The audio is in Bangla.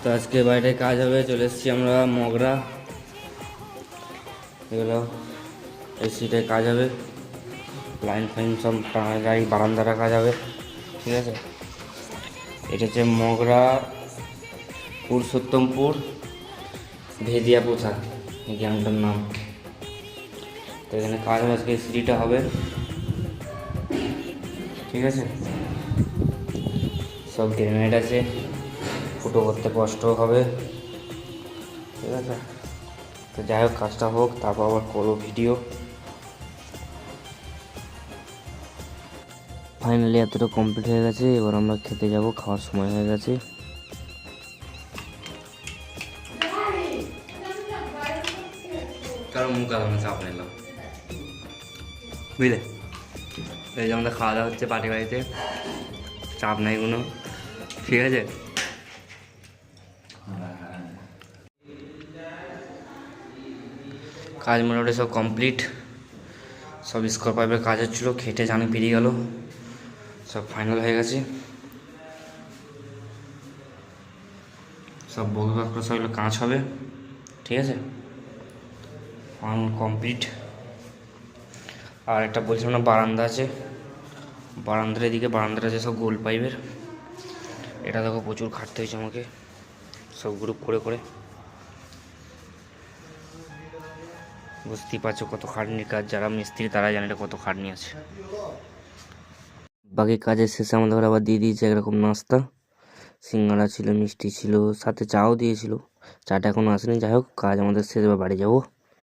তো আজকে বাইরে কাজ হবে, চলে এসেছি আমরা মগরা। এগুলো এসিটায় কাজ হবে, লাইন ফাইন সব টাঙাই বারান্দাটা কাজ হবে, ঠিক আছে। এটা হচ্ছে মগরা পুরুষোত্তমপুর ভেদিয়া পোথা, এই গ্রামটার নাম। তো এখানে কাজ হবে, আজকে সিঁড়িটা হবে, ঠিক আছে। সব গ্রেনেড আছে, ফুটো করতে কষ্ট হবে, ঠিক আছে। তো যাই হোক, কাজটা হোক, তারপর আবার করবো ভিডিও। ফাইনালি এতটা কমপ্লিট হয়ে গেছে, এবার আমরা খেতে যাব, খাওয়ার সময় হয়ে গেছে। কারণ মুখ আলাদা চাপ নিলাম, বুঝলে। এই যে আমাদের খাওয়া দাওয়া হচ্ছে পার্টি বাড়িতে, চাপ নাই কোনো, ঠিক আছে। কাজ মোটামুটি সব কমপ্লিট, সব স্কোর পাইপের কাজ হচ্ছিলো, খেটে জানি পেরিয়ে গেল, সব ফাইনাল হয়ে গেছে। সব বগি বাক্স সবগুলো কাঁচ হবে, ঠিক আছে, কমপ্লিট। আর একটা বলছিলাম না, বারান্দা আছে, বারান্দার এদিকে বারান্দার আছে সব গোল পাইপের। এটা দেখো প্রচুর খাটতে হয়েছে আমাকে, সব গ্রুপ করে করে, বুঝতেই পারছো কত খাটনির কাজ। যারা মিস্ত্রি তারা জানে এটা কত খাটনি আছে। বাকি কাজের শেষে আমাদের আবার দিয়ে দিয়েছে একরকম নাস্তা, সিঙ্গাড়া ছিল, মিষ্টি ছিল, সাথে চাও দিয়েছিল। চাটা এখনো আসেনি। যাই হোক, কাজ আমাদের শেষ, এবার বাড়ি যাবো।